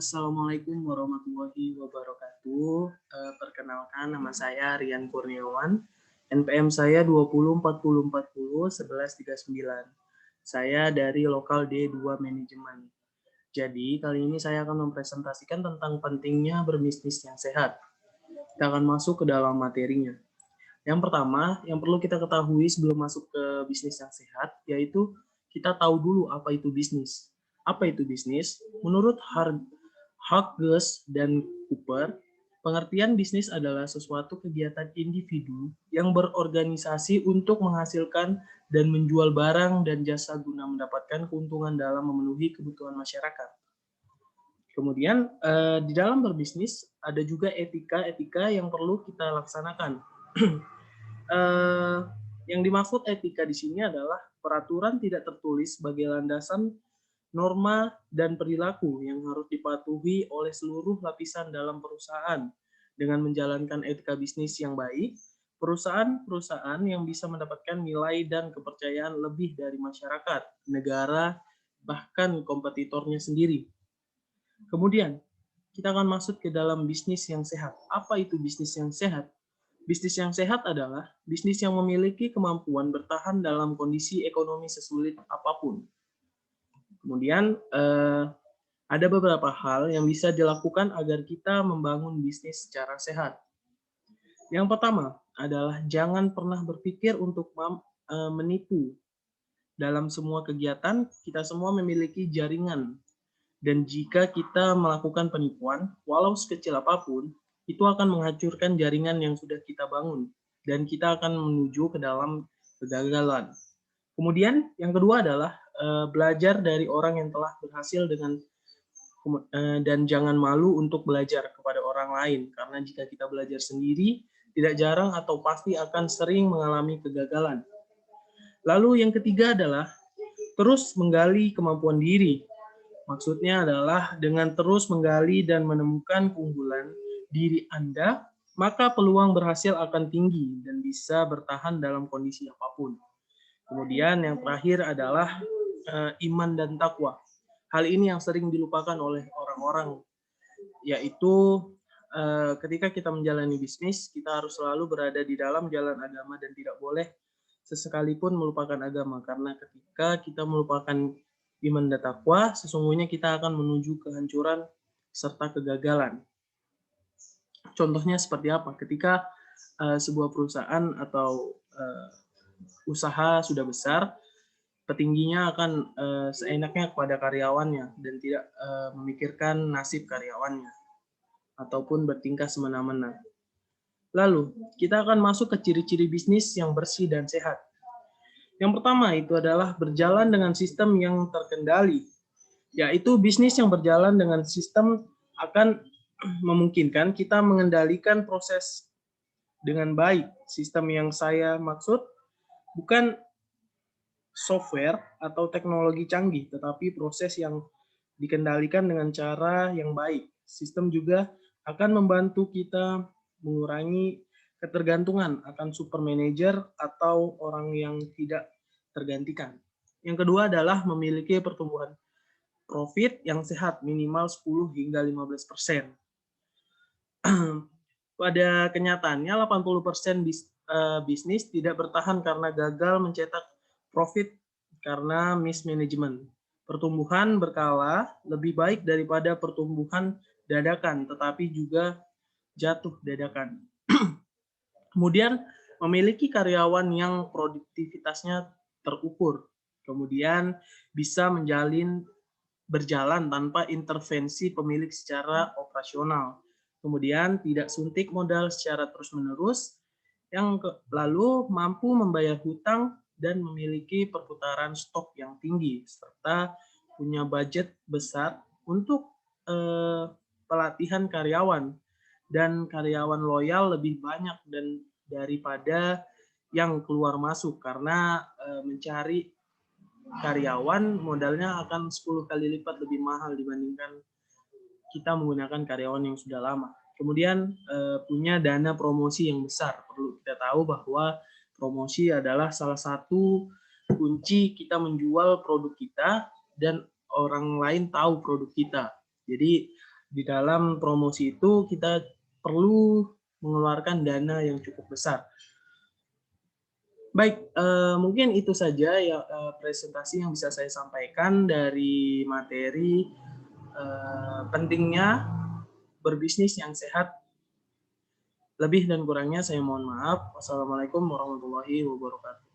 Assalamualaikum warahmatullahi wabarakatuh. Perkenalkan, nama saya Rian Kurniawan. NPM saya 2040401139. Saya dari lokal D2 Manajemen. Jadi, kali ini saya akan mempresentasikan tentang pentingnya berbisnis yang sehat. Kita akan masuk ke dalam materinya. Yang pertama, yang perlu kita ketahui sebelum masuk ke bisnis yang sehat, yaitu kita tahu dulu apa itu bisnis. Apa itu bisnis? Menurut Hughes dan Cooper, pengertian bisnis adalah suatu kegiatan individu yang berorganisasi untuk menghasilkan dan menjual barang dan jasa guna mendapatkan keuntungan dalam memenuhi kebutuhan masyarakat. Kemudian di dalam berbisnis ada juga etika-etika yang perlu kita laksanakan. Yang dimaksud etika di sini adalah peraturan tidak tertulis sebagai landasan norma dan perilaku yang harus dipatuhi oleh seluruh lapisan dalam perusahaan. Dengan menjalankan etika bisnis yang baik, perusahaan-perusahaan yang bisa mendapatkan nilai dan kepercayaan lebih dari masyarakat, negara, bahkan kompetitornya sendiri. Kemudian, kita akan masuk ke dalam bisnis yang sehat. Apa itu bisnis yang sehat? Bisnis yang sehat adalah bisnis yang memiliki kemampuan bertahan dalam kondisi ekonomi sesulit apapun. Kemudian ada beberapa hal yang bisa dilakukan agar kita membangun bisnis secara sehat. Yang pertama adalah jangan pernah berpikir untuk menipu. Dalam semua kegiatan, kita semua memiliki jaringan. Dan jika kita melakukan penipuan, walau sekecil apapun, itu akan menghancurkan jaringan yang sudah kita bangun. Dan kita akan menuju ke dalam kegagalan. Kemudian yang kedua adalah belajar dari orang yang telah berhasil dan jangan malu untuk belajar kepada orang lain, karena jika kita belajar sendiri tidak jarang atau pasti akan sering mengalami kegagalan. Lalu yang ketiga adalah terus menggali kemampuan diri. Maksudnya adalah dengan terus menggali dan menemukan keunggulan diri Anda, maka peluang berhasil akan tinggi dan bisa bertahan dalam kondisi apapun. Kemudian yang terakhir adalah iman dan takwa. Hal ini yang sering dilupakan oleh orang-orang, yaitu ketika kita menjalani bisnis, kita harus selalu berada di dalam jalan agama dan tidak boleh sesekalipun melupakan agama. Karena ketika kita melupakan iman dan takwa, sesungguhnya kita akan menuju kehancuran serta kegagalan. Contohnya seperti apa? Ketika sebuah perusahaan atau usaha sudah besar, petingginya akan seenaknya kepada karyawannya dan tidak memikirkan nasib karyawannya ataupun bertingkah semena-mena. Lalu, kita akan masuk ke ciri-ciri bisnis yang bersih dan sehat. Yang pertama itu adalah berjalan dengan sistem yang terkendali, yaitu bisnis yang berjalan dengan sistem akan memungkinkan kita mengendalikan proses dengan baik. Sistem yang saya maksud bukan software atau teknologi canggih, tetapi proses yang dikendalikan dengan cara yang baik. Sistem juga akan membantu kita mengurangi ketergantungan akan super manager atau orang yang tidak tergantikan. Yang kedua adalah memiliki pertumbuhan profit yang sehat minimal 10 hingga 15%. Pada kenyataannya 80% bisnis tidak bertahan karena gagal mencetak profit karena mismanagement. Pertumbuhan berkala lebih baik daripada pertumbuhan dadakan, tetapi juga jatuh dadakan. Kemudian memiliki karyawan yang produktivitasnya terukur. Kemudian bisa berjalan tanpa intervensi pemilik secara operasional. Kemudian tidak suntik modal secara terus-menerus. Lalu mampu membayar hutang dan memiliki perputaran stok yang tinggi, serta punya budget besar untuk pelatihan karyawan. Dan karyawan loyal lebih banyak daripada yang keluar masuk, karena mencari karyawan modalnya akan 10 kali lipat lebih mahal dibandingkan kita menggunakan karyawan yang sudah lama. Kemudian punya dana promosi yang besar. Perlu kita tahu bahwa promosi adalah salah satu kunci kita menjual produk kita dan orang lain tahu produk kita. Jadi di dalam promosi itu kita perlu mengeluarkan dana yang cukup besar. Baik, mungkin itu saja ya presentasi yang bisa saya sampaikan dari materi pentingnya berbisnis yang sehat. Lebih dan kurangnya saya mohon maaf. Wassalamualaikum warahmatullahi wabarakatuh.